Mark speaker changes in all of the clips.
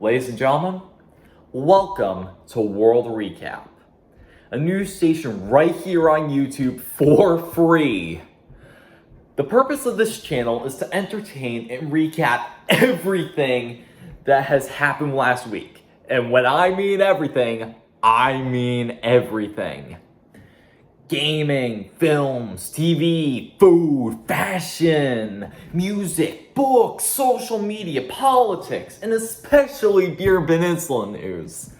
Speaker 1: Ladies and gentlemen, welcome to World Recap, a new station right here on YouTube for free. The purpose of this channel is to entertain and recap everything that has happened last week. And when I mean everything, I mean everything. Gaming, films, TV, food, fashion, music, books, social media, politics, and especially Beer Peninsula news.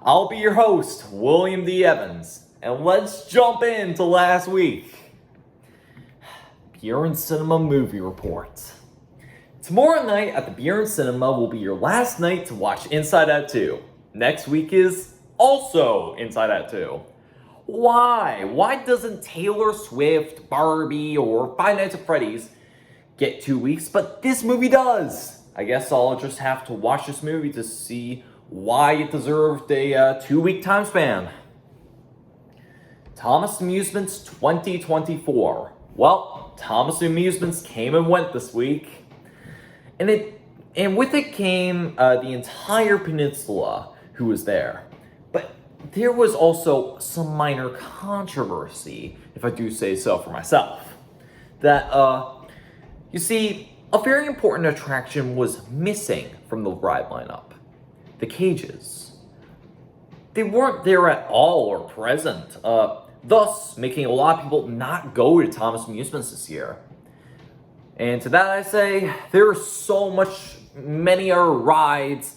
Speaker 1: I'll be your host, William D. Evans, and let's jump into last week. Beer and Cinema Movie Report. Tomorrow night at the Beer and Cinema will be your last night to watch Inside Out 2. Next week is also Inside Out 2. Why? Why doesn't Taylor Swift, Barbie, or Five Nights at Freddy's get 2 weeks, but this movie does? I guess I'll just have to watch this movie to see why it deserved a 2-week time span. Thomas Amusements 2024. Well, Thomas Amusements came and went this week, and with it came the entire peninsula who was there. But there was also some minor controversy, if I do say so for myself. That, you see, a very important attraction was missing from the ride lineup. The cages. They weren't there at all or present, thus making a lot of people not go to Thomas Amusements this year. And to that I say, there are so many other rides,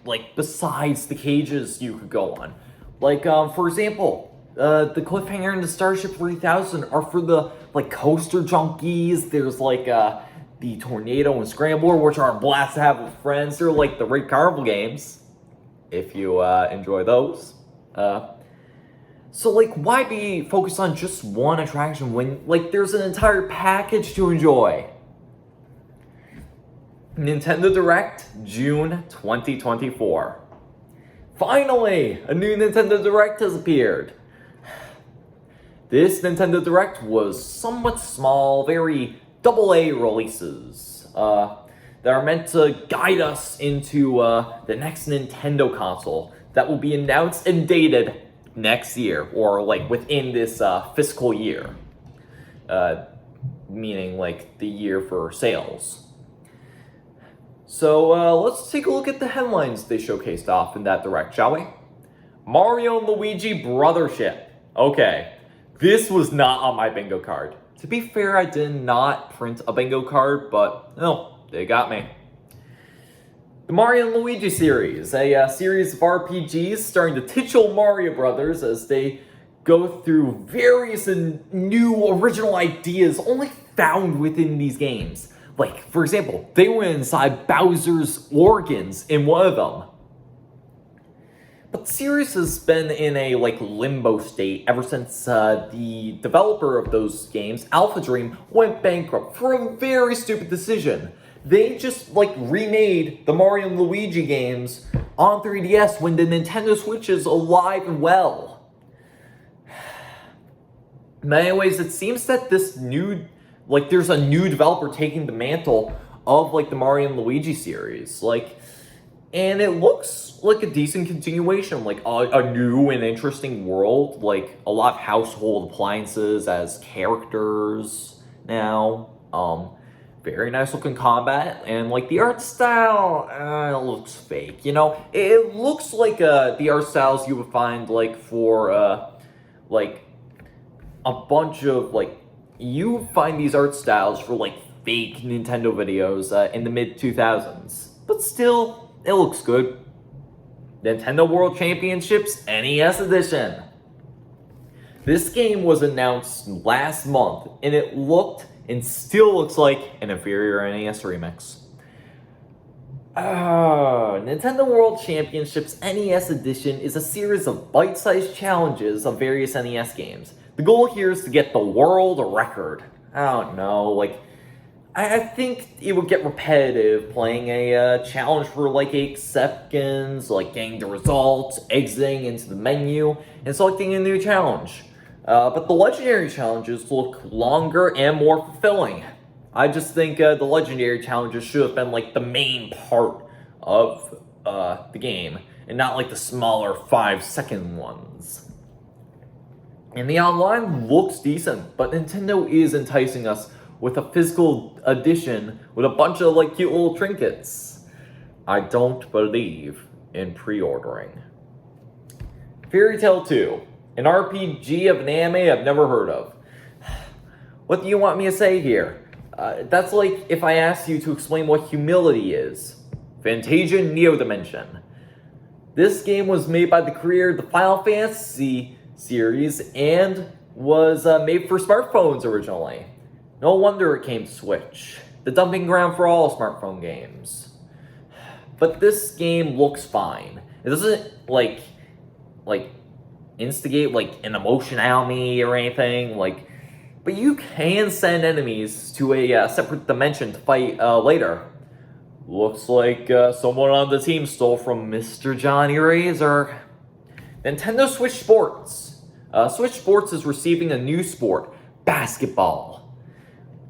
Speaker 1: like besides the cages you could go on. Like, for example, the Cliffhanger and the Starship 3000 are for the, like, coaster junkies. There's, like, the Tornado and Scrambler, which are a blast to have with friends. They're like the Great Carnival games, if you enjoy those. So, like, why be focused on just one attraction when, like, there's an entire package to enjoy? Nintendo Direct, June 2024. Finally, a new Nintendo Direct has appeared. This Nintendo Direct was somewhat small, very AA releases that are meant to guide us into the next Nintendo console that will be announced and dated next year, or like within this fiscal year, meaning like the year for sales. So let's take a look at the headlines they showcased off in that Direct, shall we? Mario and Luigi Brothership. Okay, this was not on my bingo card. To be fair, I did not print a bingo card, but no, they got me. The Mario and Luigi series, a series of RPGs starring the titular Mario brothers as they go through various and new original ideas only found within these games. Like, for example, they went inside Bowser's organs in one of them. But the series has been in a, like, limbo state ever since the developer of those games, Alpha Dream, went bankrupt for a very stupid decision. They just, like, remade the Mario and Luigi games on 3DS when the Nintendo Switch is alive and well. In many ways, it seems that this new, like, there's a new developer taking the mantle of, like, the Mario and Luigi series. Like, and it looks like a decent continuation, like a new and interesting world, like a lot of household appliances as characters now. Very nice looking combat, and like the art style, it looks fake. You know, it looks like the art styles you would find like for like a bunch of like you find these art styles for like fake Nintendo videos in the mid 2000s, but still. It looks good. Nintendo World Championships NES Edition. This game was announced last month, and it looked and still looks like an inferior NES remix. Nintendo World Championships NES Edition is a series of bite-sized challenges of various NES games. The goal here is to get the world record. I don't know, like, I think it would get repetitive playing a challenge for like 8 seconds, like getting the results, exiting into the menu, and selecting a new challenge. But the legendary challenges look longer and more fulfilling. I just think the legendary challenges should have been like the main part of the game, and not like the smaller 5-second ones. And the online looks decent, but Nintendo is enticing us with a physical edition with a bunch of like cute little trinkets. I don't believe in pre-ordering. Fairy Tail 2, an RPG of an anime I've never heard of. What do you want me to say here? That's like if I asked you to explain what humility is. Fantasia Neo Dimension. This game was made by the creator of the Final Fantasy series and was made for smartphones originally. No wonder it came to Switch, the dumping ground for all smartphone games. But this game looks fine. It doesn't like instigate like an emotion out of me or anything. But you can send enemies to a separate dimension to fight later. Looks like someone on the team stole from Mr. Johnny Razor. Nintendo Switch Sports. Switch Sports is receiving a new sport, basketball.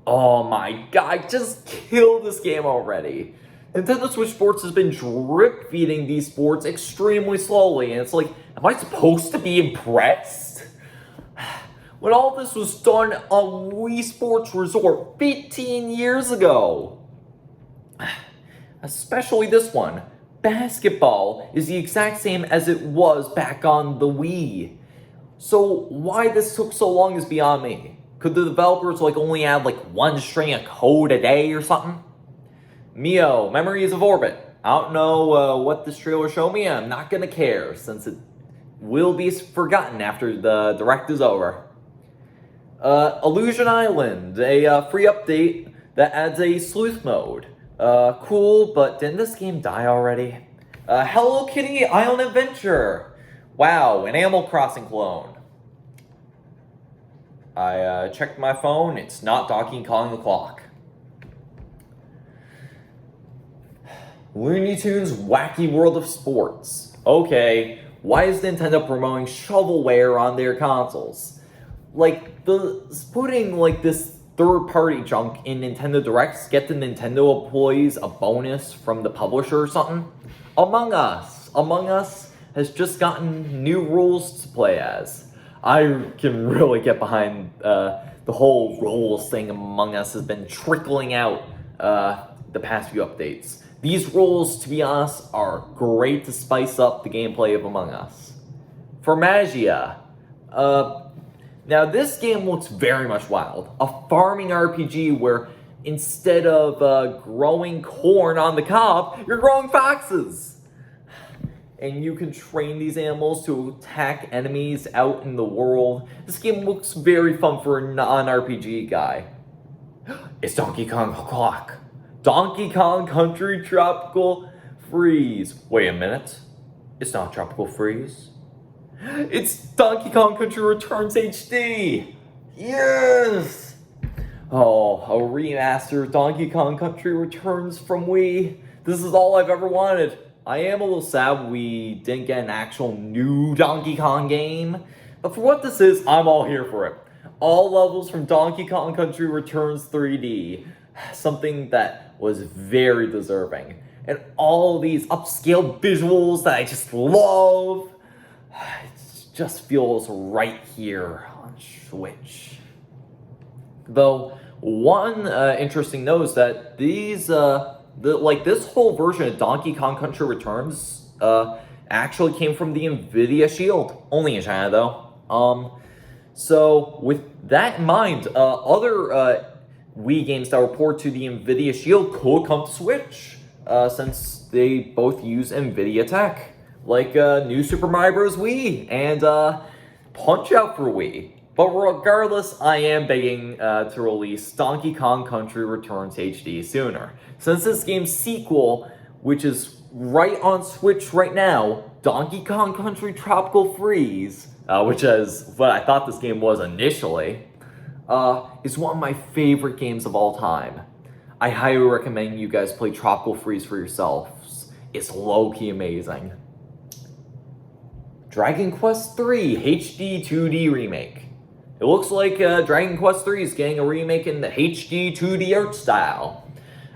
Speaker 1: Oh my god, just kill this game already. Nintendo Switch Sports has been drip feeding these sports extremely slowly, and it's like, am I supposed to be impressed? When all this was done on Wii Sports Resort 15 years ago. Especially this one. Basketball is the exact same as it was back on the Wii. So why this took so long is beyond me. Could the developers only add one string of code a day or something? Mio, Memories of Orbit. I don't know what this trailer showed me, and I'm not gonna care since it will be forgotten after the direct is over. Illusion Island, a free update that adds a sleuth mode. Cool, but didn't this game die already? Hello Kitty Island Adventure. Wow, an Animal Crossing clone. I checked my phone, it's not Donkey Kong the Clock. Looney Tunes Wacky World of Sports. Okay, why is Nintendo promoting shovelware on their consoles? Putting this third-party junk in Nintendo Directs get the Nintendo employees a bonus from the publisher or something? Among Us has just gotten new rules to play as. I can really get behind the whole rules thing Among Us has been trickling out the past few updates. These rules, to be honest, are great to spice up the gameplay of Among Us. Formagia. Now this game looks very much wild. A farming RPG where instead of growing corn on the cob, you're growing foxes. And you can train these animals to attack enemies out in the world. This game looks very fun for a non-RPG guy. It's Donkey Kong Clock. Donkey Kong Country Tropical Freeze. Wait a minute. It's not Tropical Freeze. It's Donkey Kong Country Returns HD. Yes! Oh, a remastered Donkey Kong Country Returns from Wii. This is all I've ever wanted. I am a little sad we didn't get an actual new Donkey Kong game. But for what this is, I'm all here for it. All levels from Donkey Kong Country Returns 3D. Something that was very deserving. And all these upscale visuals that I just love. It just feels right here on Switch. Though, one interesting note is that these, this whole version of Donkey Kong Country Returns actually came from the Nvidia Shield. Only in China, though. So, with that in mind, other Wii games that were ported to the Nvidia Shield could come to Switch, since they both use Nvidia tech, like New Super Mario Bros. Wii and Punch-Out for Wii. But regardless, I am begging to release Donkey Kong Country Returns HD sooner, since this game's sequel, which is right on Switch right now, Donkey Kong Country Tropical Freeze, which is what I thought this game was initially, is one of my favorite games of all time. I highly recommend you guys play Tropical Freeze for yourselves. It's low-key amazing. Dragon Quest III HD 2D Remake. It looks like Dragon Quest III is getting a remake in the HD 2D art style.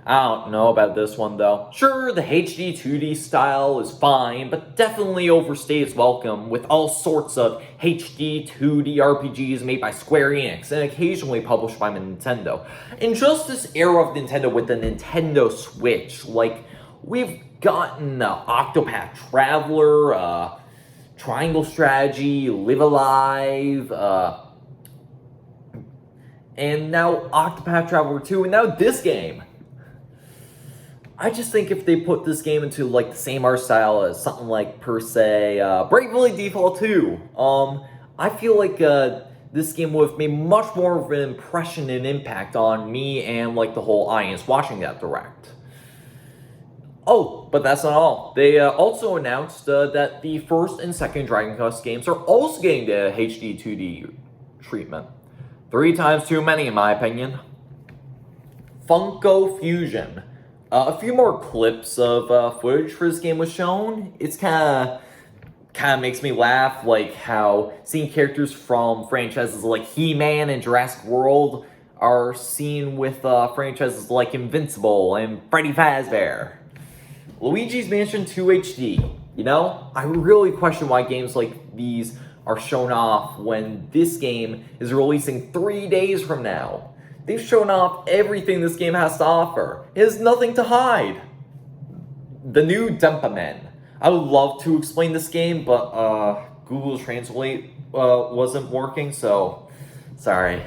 Speaker 1: I don't know about this one though. Sure, the HD 2D style is fine, but definitely overstays welcome with all sorts of HD 2D RPGs made by Square Enix and occasionally published by Nintendo. In just this era of Nintendo with the Nintendo Switch, like, we've gotten Octopath Traveler, Triangle Strategy, Live Alive, and now Octopath Traveler 2, and now this game. I just think if they put this game into like the same art style as something like, per se, Bravely Default 2, I feel like this game would have made much more of an impression and impact on me and like the whole audience watching that direct. Oh, but that's not all. They also announced that the first and second Dragon Quest games are also getting the HD 2D treatment. 3 times too many, in my opinion. Funko Fusion. A few more clips of footage for this game was shown. It's kind of makes me laugh, like how seeing characters from franchises like He-Man and Jurassic World are seen with franchises like Invincible and Freddy Fazbear. Luigi's Mansion 2 HD. You know, I really question why games like these are shown off when this game is releasing 3 days from now. They've shown off everything this game has to offer. It has nothing to hide. The new Denpa Men. I would love to explain this game, but Google Translate wasn't working, so sorry.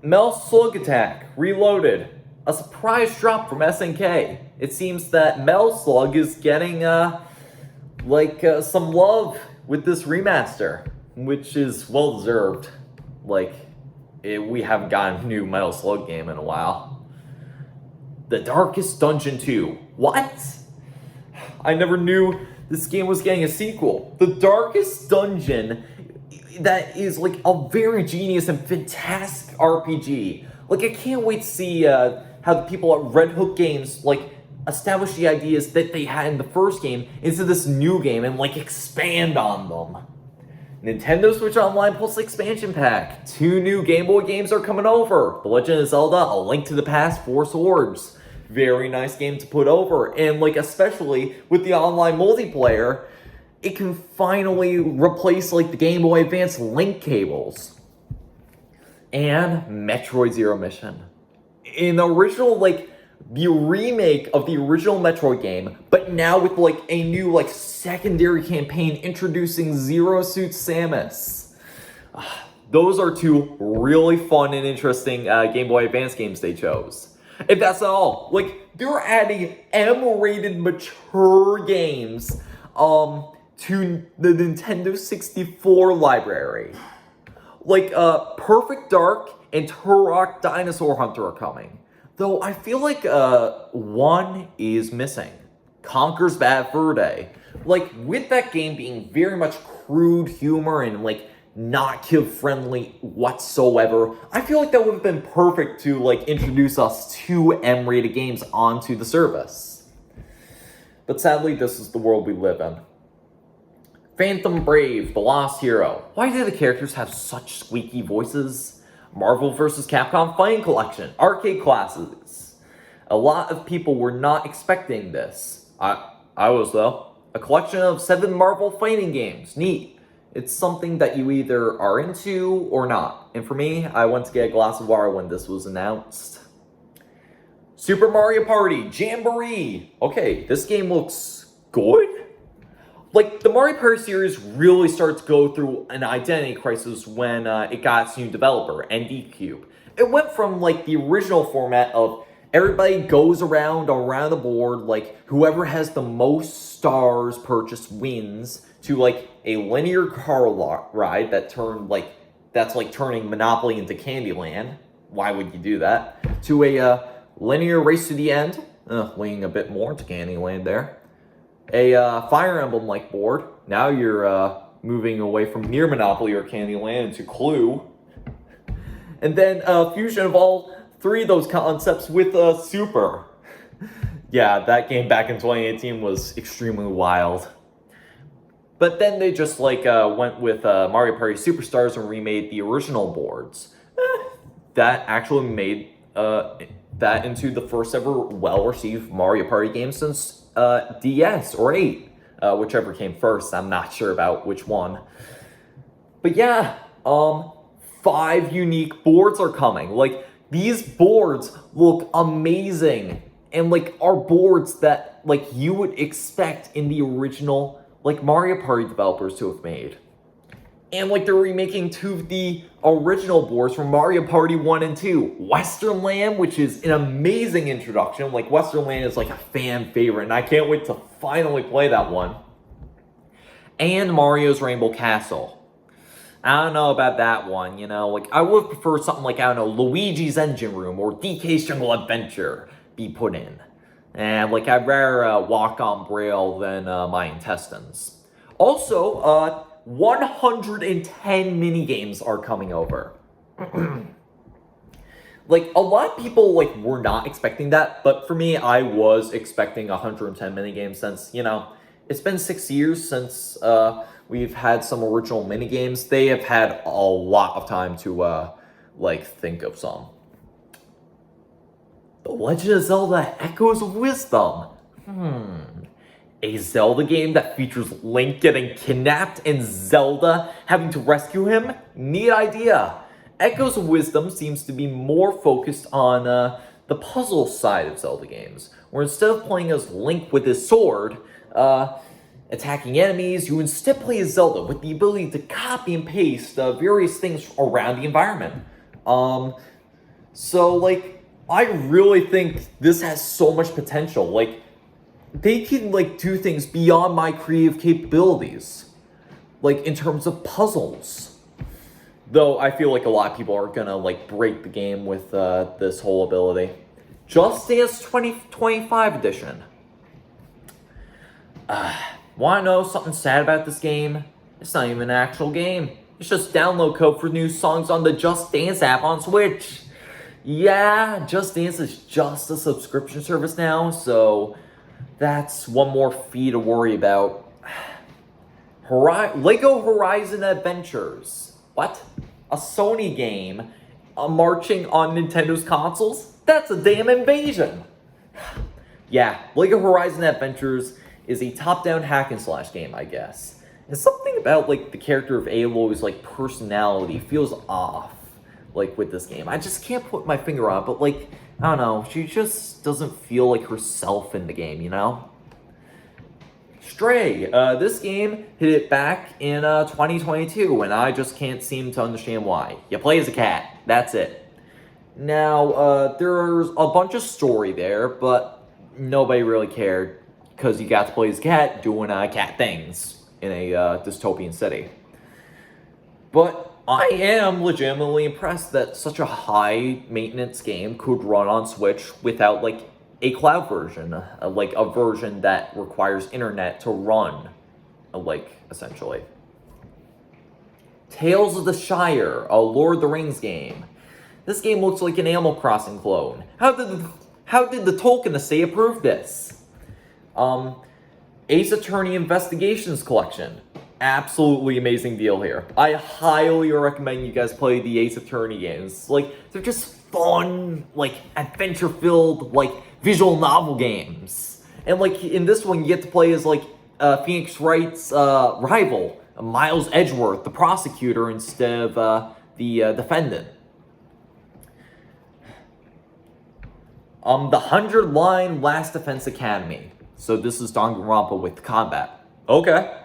Speaker 1: Metal Slug Attack Reloaded. A surprise drop from SNK. It seems that Metal Slug is getting some love with this remaster, which is well deserved. We haven't gotten a new Metal Slug game in a while. The Darkest Dungeon 2. What? I never knew this game was getting a sequel. The Darkest Dungeon, that is like a very genius and fantastic RPG. Like, I can't wait to see how the people at Red Hook Games establish the ideas that they had in the first game into this new game and expand on them. Nintendo Switch Online Plus Expansion Pack. 2 new Game Boy games are coming over. The Legend of Zelda, A Link to the Past, 4 Swords. Very nice game to put over. And especially with the online multiplayer, it can finally replace the Game Boy Advance link cables. And Metroid Zero Mission. In the original, the remake of the original Metroid game, but now with a new secondary campaign introducing Zero Suit Samus. Those are 2 really fun and interesting Game Boy Advance games they chose. If that's not all, they're adding M-rated mature games to the Nintendo 64 library. Perfect Dark and Turok Dinosaur Hunter are coming. Though I feel one is missing. Conker's Bad Fur Day. With that game being very much crude humor and not kid-friendly whatsoever, I feel that would have been perfect to introduce us to M-rated games onto the service. But sadly, this is the world we live in. Phantom Brave, The Lost Hero. Why do the characters have such squeaky voices? Marvel vs. Capcom Fighting Collection, arcade classes. A lot of people were not expecting this. I was though. A collection of 7 Marvel fighting games. Neat. It's something that you either are into or not. And for me, I went to get a glass of water when this was announced. Super Mario Party Jamboree. Okay, this game looks good. The Mario Party series really starts to go through an identity crisis when it got its new developer, ND Cube. It went from the original format of everybody goes around the board, whoever has the most stars purchased wins, to a linear car ride that turned that's turning Monopoly into Candyland. Why would you do that? To a linear race to the end, leaning a bit more to Candyland there. A Fire Emblem-like board. Now you're moving away from Near Monopoly or Candyland to Clue. And then a fusion of all 3 of those concepts with Super. Yeah, that game back in 2018 was extremely wild. But then they just went with Mario Party Superstars and remade the original boards. That actually made that into the first ever well-received Mario Party game since DS or 8, whichever came first. I'm not sure about which one. But yeah, 5 unique boards are coming. Like, these boards look amazing and are boards that you would expect in the original Mario Party developers to have made. And they're remaking 2 of the original boards from Mario Party 1 and 2. Western Land, which is an amazing introduction. Western Land is a fan favorite, and I can't wait to finally play that one. And Mario's Rainbow Castle. I don't know about that one, I would prefer something I don't know, Luigi's Engine Room or DK's Jungle Adventure be put in. And I'd rather walk on Braille than my intestines. Also, 110 minigames are coming over. A lot of people were not expecting that, but for me, I was expecting 110 minigames since, it's been 6 years since we've had some original minigames. They have had a lot of time to think of some. The Legend of Zelda Echoes of Wisdom. A Zelda game that features Link getting kidnapped and Zelda having to rescue him? Neat idea. Echoes of Wisdom seems to be more focused on the puzzle side of Zelda games, where instead of playing as Link with his sword, attacking enemies, you instead play as Zelda with the ability to copy and paste various things around the environment. I really think this has so much potential. They can do things beyond my creative capabilities, in terms of puzzles. Though I feel a lot of people are gonna break the game with this whole ability. Just Dance 2025 edition. Wanna know something sad about this game? It's not even an actual game. It's just download code for new songs on the Just Dance app on Switch. Yeah, Just Dance is just a subscription service now, so that's one more fee to worry about. Lego Horizon Adventures. What? A Sony game marching on Nintendo's consoles? That's a damn invasion. Yeah, Lego Horizon Adventures is a top-down hack-and-slash game, I guess. And something about, the character of Aloy's, personality feels off, with this game. I just can't put my finger on it, but, I don't know, she just doesn't feel like herself in the game, Stray, this game hit it back in 2022, and I just can't seem to understand why. You play as a cat, that's it. Now, there's a bunch of story there, but nobody really cared, because you got to play as a cat doing cat things in a dystopian city. But I am legitimately impressed that such a high-maintenance game could run on Switch without, a cloud version, a version that requires internet to run, essentially. Tales of the Shire, a Lord of the Rings game. This game looks like an Animal Crossing clone. How did the Tolkien estate approve this? Ace Attorney Investigations Collection. Absolutely amazing deal here. I highly recommend you guys play the Ace Attorney games. They're just fun, adventure-filled, visual novel games. And, in this one, you get to play as, Phoenix Wright's rival, Miles Edgeworth, the prosecutor, instead of the defendant. The 100-line Last Defense Academy. So this is Danganronpa with combat. Okay.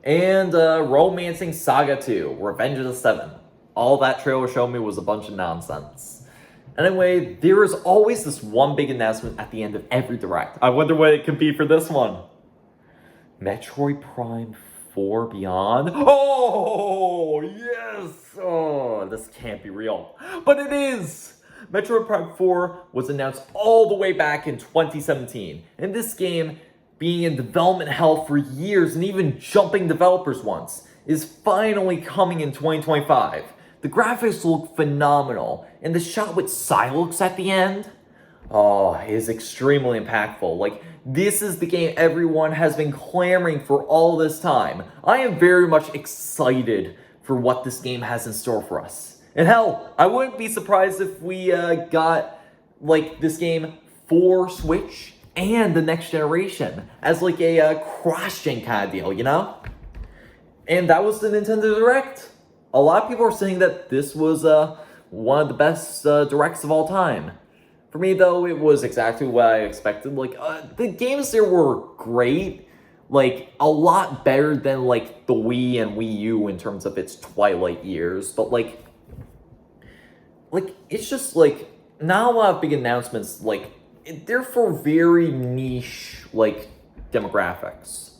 Speaker 1: And Romancing Saga 2, Revenge of the Seven. All that trailer showed me was a bunch of nonsense. Anyway, there is always this one big announcement at the end of every Direct. I wonder what it could be for this one. Metroid Prime 4 Beyond. Oh, yes! Oh, this can't be real. But it is! Metroid Prime 4 was announced all the way back in 2017. And this game, being in development hell for years and even jumping developers once, is finally coming in 2025. The graphics look phenomenal, and the shot with Silux at the end, Oh, is extremely impactful. Like, this is the game everyone has been clamoring for all this time. I am very much excited for what this game has in store for us. And hell, I wouldn't be surprised if we got, like, this game for Switch and the next generation as, like, a cross-gen kind of deal, you know? And that was the Nintendo Direct. A lot of people are saying that this was one of the best directs of all time. For me, though, it was exactly what I expected. Like, the games there were great. Like, a lot better than, like, the Wii and Wii U in terms of its twilight years. But, like, it's just, like, not a lot of big announcements. Like, they're for very niche, like, demographics.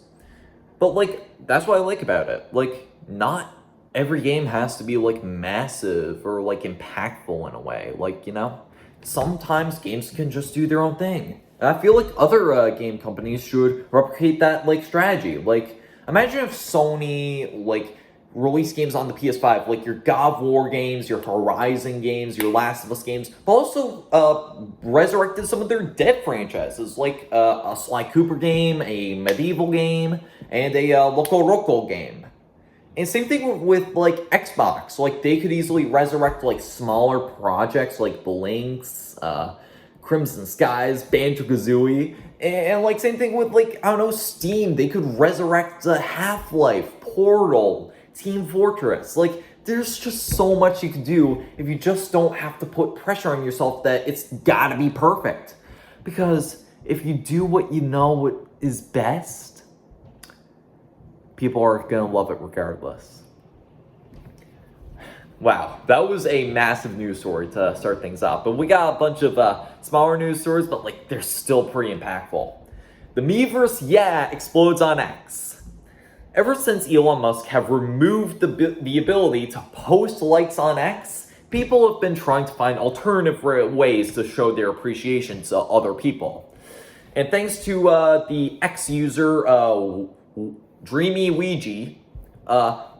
Speaker 1: But, like, that's what I like about it. Like, not every game has to be, like, massive or, like, impactful in a way. Like, you know? Sometimes games can just do their own thing. And I feel like other game companies should replicate that, like, strategy. Like, imagine if Sony, like, released games on the PS5, like your God of War games, your Horizon games, your Last of Us games, but also resurrected some of their dead franchises, like a Sly Cooper game, a Medieval game, and a Loco Roco game. And same thing with like Xbox. Like they could easily resurrect like smaller projects like Blinks, Crimson Skies, Banjo-Kazooie, and like same thing with like, I don't know, Steam. They could resurrect Half-Life, Portal, Team Fortress. Like there's just so much you can do if you just don't have to put pressure on yourself that it's gotta be perfect. Because if you do what you know what is best, people are gonna love it regardless. Wow, that was a massive news story to start things off. But we got a bunch of smaller news stories, but like they're still pretty impactful. The Miiverse, explodes on X. Ever since Elon Musk have removed the ability to post likes on X, people have been trying to find alternative ways to show their appreciation to other people. And thanks to the X user, Dreamy Ouija,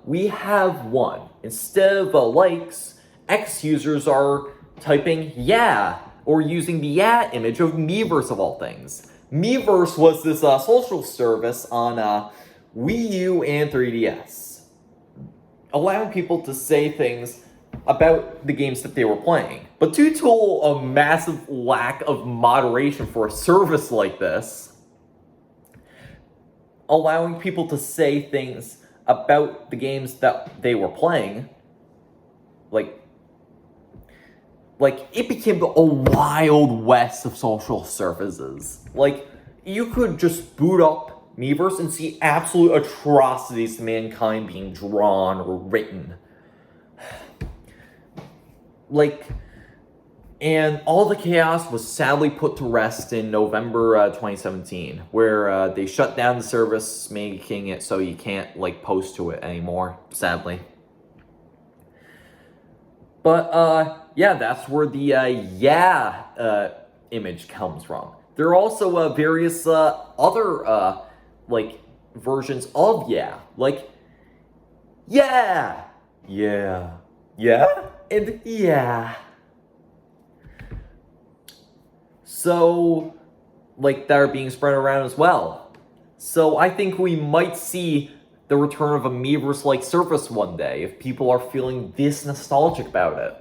Speaker 1: we have one. Instead of likes, X users are typing yeah, or using the yeah image of Miiverse of all things. Miiverse was this social service on Wii U and 3DS, allowing people to say things about the games that they were playing. But due to a massive lack of moderation for a service like this, allowing people to say things about the games that they were playing, like it became a wild west of social services. Like, you could just boot up Miiverse and see absolute atrocities to mankind being drawn or written. Like, and all the chaos was sadly put to rest in November 2017, where they shut down the service, making it so you can't, like, post to it anymore, sadly. But, that's where the image comes from. There are also various other, like, versions of like, yeah, and yeah. So, like, that are being spread around as well. So I think we might see the return of a Miiverse-like service one day if people are feeling this nostalgic about it.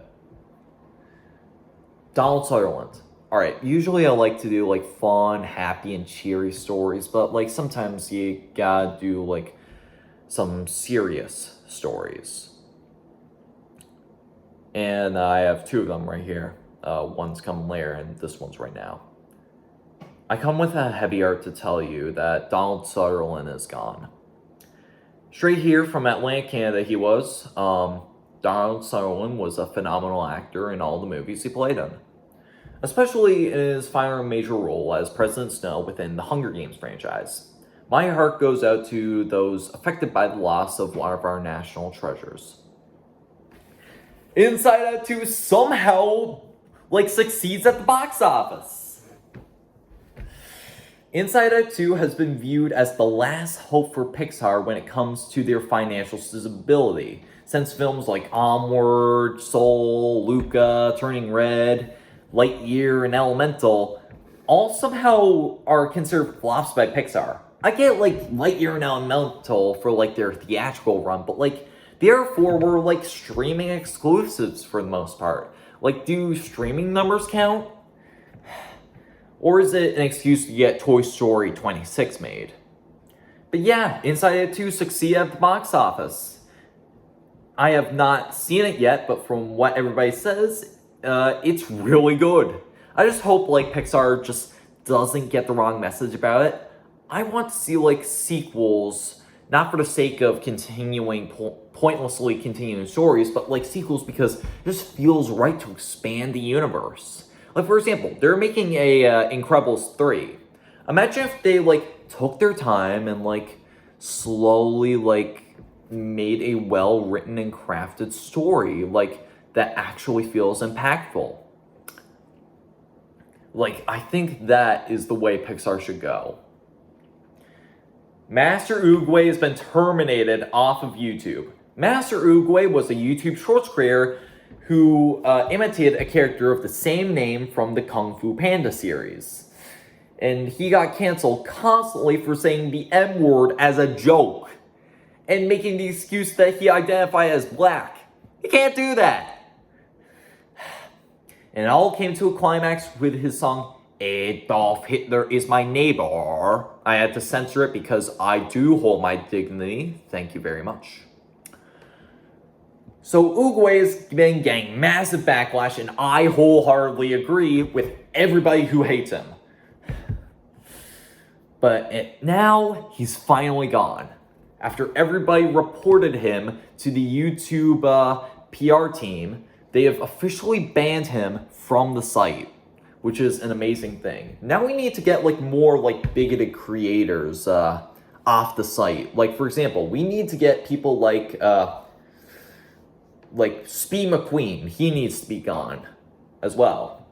Speaker 1: Donald Sutherland. Alright, usually I like to do, like, fun, happy, and cheery stories, but, like, sometimes you gotta do, like, some serious stories. And I have two of them right here. One's coming later, and this one's right now. I come with a heavy heart to tell you that Donald Sutherland is gone. Straight here from Atlanta, Canada, he was. Donald Sutherland was a phenomenal actor in all the movies he played in, especially in his final major role as President Snow within the Hunger Games franchise. My heart goes out to those affected by the loss of one of our national treasures. Inside Out 2 somehow, like, succeeds at the box office. Inside Out 2 has been viewed as the last hope for Pixar when it comes to their financial stability, since films like Onward, Soul, Luca, Turning Red, Lightyear, and Elemental all somehow are considered flops by Pixar. I get like Lightyear and Elemental for like their theatrical run, but like the other four were like streaming exclusives for the most part. Like, do streaming numbers count? Or is it an excuse to get Toy Story 26 made? But yeah, Inside Out 2 succeeded at the box office. I have not seen it yet, but from what everybody says, it's really good. I just hope like Pixar just doesn't get the wrong message about it. I want to see like sequels, not for the sake of continuing pointlessly continuing stories, but like sequels because it just feels right to expand the universe. Like, for example, they're making a Incredibles 3. Imagine if they like took their time and like slowly like made a well-written and crafted story like that actually feels impactful. Like, I think that is the way Pixar should go. Master Oogway has been terminated off of YouTube. Master Oogway was a YouTube Shorts creator who imitated a character of the same name from the Kung Fu Panda series. And he got canceled constantly for saying the M-word as a joke and making the excuse that he identified as black. You can't do that. And it all came to a climax with his song, Adolf Hitler is my neighbor. I had to censor it because I do hold my dignity. Thank you very much. So Oogway has been getting massive backlash, and I wholeheartedly agree with everybody who hates him. But now he's finally gone. After everybody reported him to the YouTube PR team, they have officially banned him from the site, which is an amazing thing. Now we need to get like more like bigoted creators off the site. Like, for example, we need to get people like Spee McQueen. He needs to be gone as well.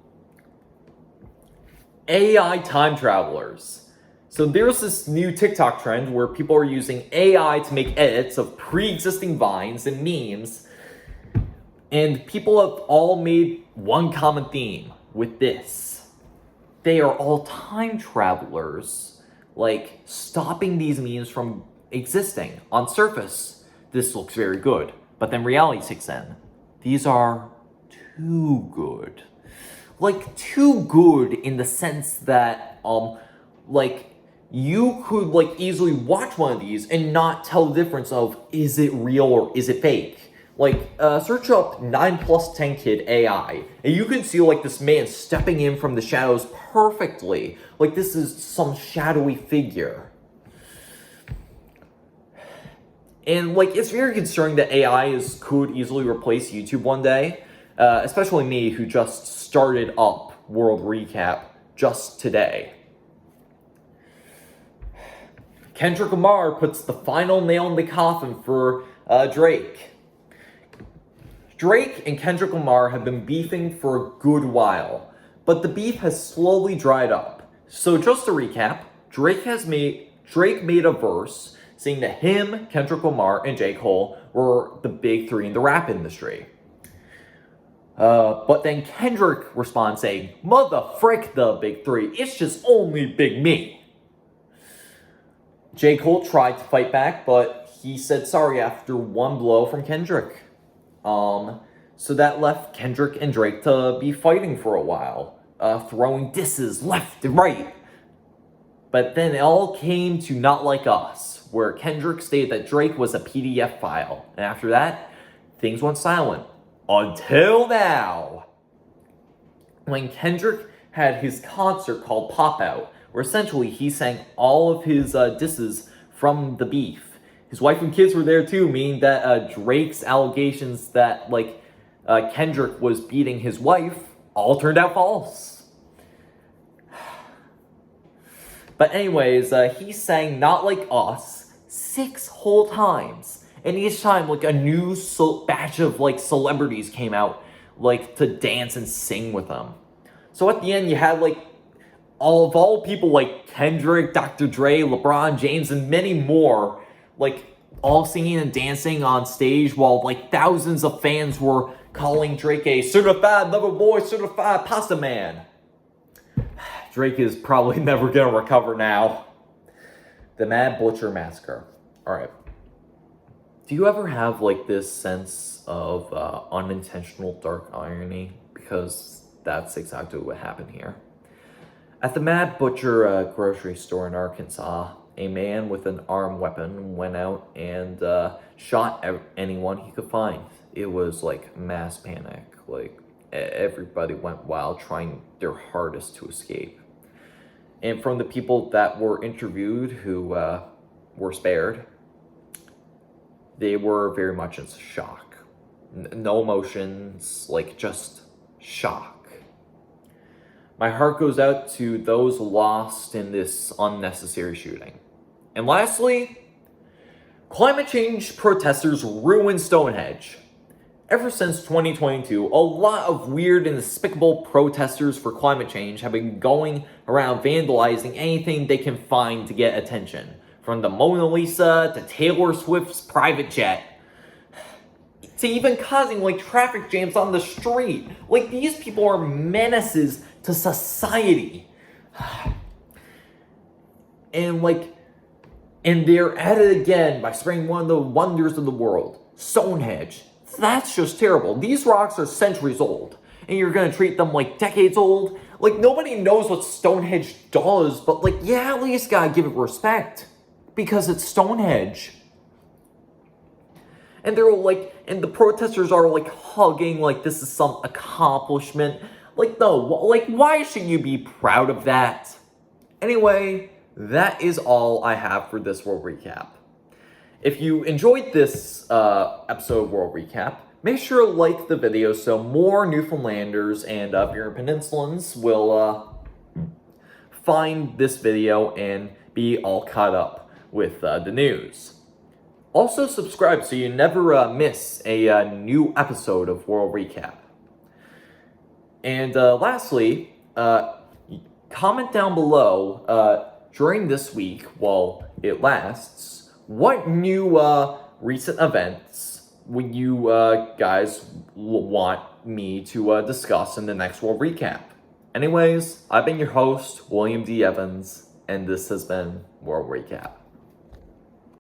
Speaker 1: AI time travelers. So there's this new TikTok trend where people are using AI to make edits of pre-existing vines and memes. And people have all made one common theme with this. They are all time travelers, like stopping these memes from existing. On surface, this looks very good, but then reality kicks in. These are too good. Like, too good in the sense that, like, you could, like, easily watch one of these and not tell the difference of, is it real or is it fake? Like, search up 9+10 Kid AI, and you can see, like, this man stepping in from the shadows perfectly. Like, this is some shadowy figure. And, like, it's very concerning that AI could easily replace YouTube one day. Especially me, who just started up World Recap just today. Kendrick Lamar puts the final nail in the coffin for Drake. Drake and Kendrick Lamar have been beefing for a good while, but the beef has slowly dried up. So just to recap, Drake made a verse saying that him, Kendrick Lamar, and J. Cole were the big three in the rap industry. But then Kendrick responds saying, "Mother frick the big three, it's just only Big Me." J. Cole tried to fight back, but he said sorry after one blow from Kendrick. So that left Kendrick and Drake to be fighting for a while, throwing disses left and right. But then it all came to Not Like Us, where Kendrick stated that Drake was a PDF file. And after that, things went silent. Until now. When Kendrick had his concert called Pop Out, where essentially he sang all of his disses from the beef. His wife and kids were there too, meaning that Drake's allegations that, like, Kendrick was beating his wife all turned out false. But anyways, he sang Not Like Us 6 whole times. And each time, like, a new batch of, like, celebrities came out, like, to dance and sing with him. So at the end, you had, like, all people like Kendrick, Dr. Dre, LeBron James, and many more, like, all singing and dancing on stage while, like, thousands of fans were calling Drake a certified lover boy, certified pasta man. Drake is probably never gonna recover now. The Mad Butcher Massacre. Alright. Do you ever have like this sense of unintentional dark irony? Because that's exactly what happened here. At the Mad Butcher grocery store in Arkansas, a man with an armed weapon went out and shot anyone he could find. It was like mass panic. Like everybody went wild trying their hardest to escape. And from the people that were interviewed who were spared, they were very much in shock. No emotions, like just shock. My heart goes out to those lost in this unnecessary shooting. And lastly, climate change protesters ruined Stonehenge. Ever since 2022, a lot of weird and despicable protesters for climate change have been going around vandalizing anything they can find to get attention. From the Mona Lisa to Taylor Swift's private jet, to even causing like traffic jams on the street. Like these people are menaces to society. And they're at it again by spraying one of the wonders of the world, Stonehenge. That's just terrible. These rocks are centuries old, and you're gonna treat them like decades old? Like nobody knows what Stonehenge does, but like, yeah, at least gotta give it respect. Because it's Stonehenge. And they're like, and the protesters are like hugging like this is some accomplishment. Like, no, like why should you be proud of that? Anyway, that is all I have for this World Recap. If you enjoyed this episode of World Recap, make sure to like the video so more Newfoundlanders and Burin Peninsulans will find this video and be all caught up with the news. Also subscribe so you never miss a new episode of World Recap. And lastly, comment down below during this week, while it lasts, what new recent events would you guys want me to discuss in the next World Recap? Anyways, I've been your host, William D. Evans, and this has been World Recap.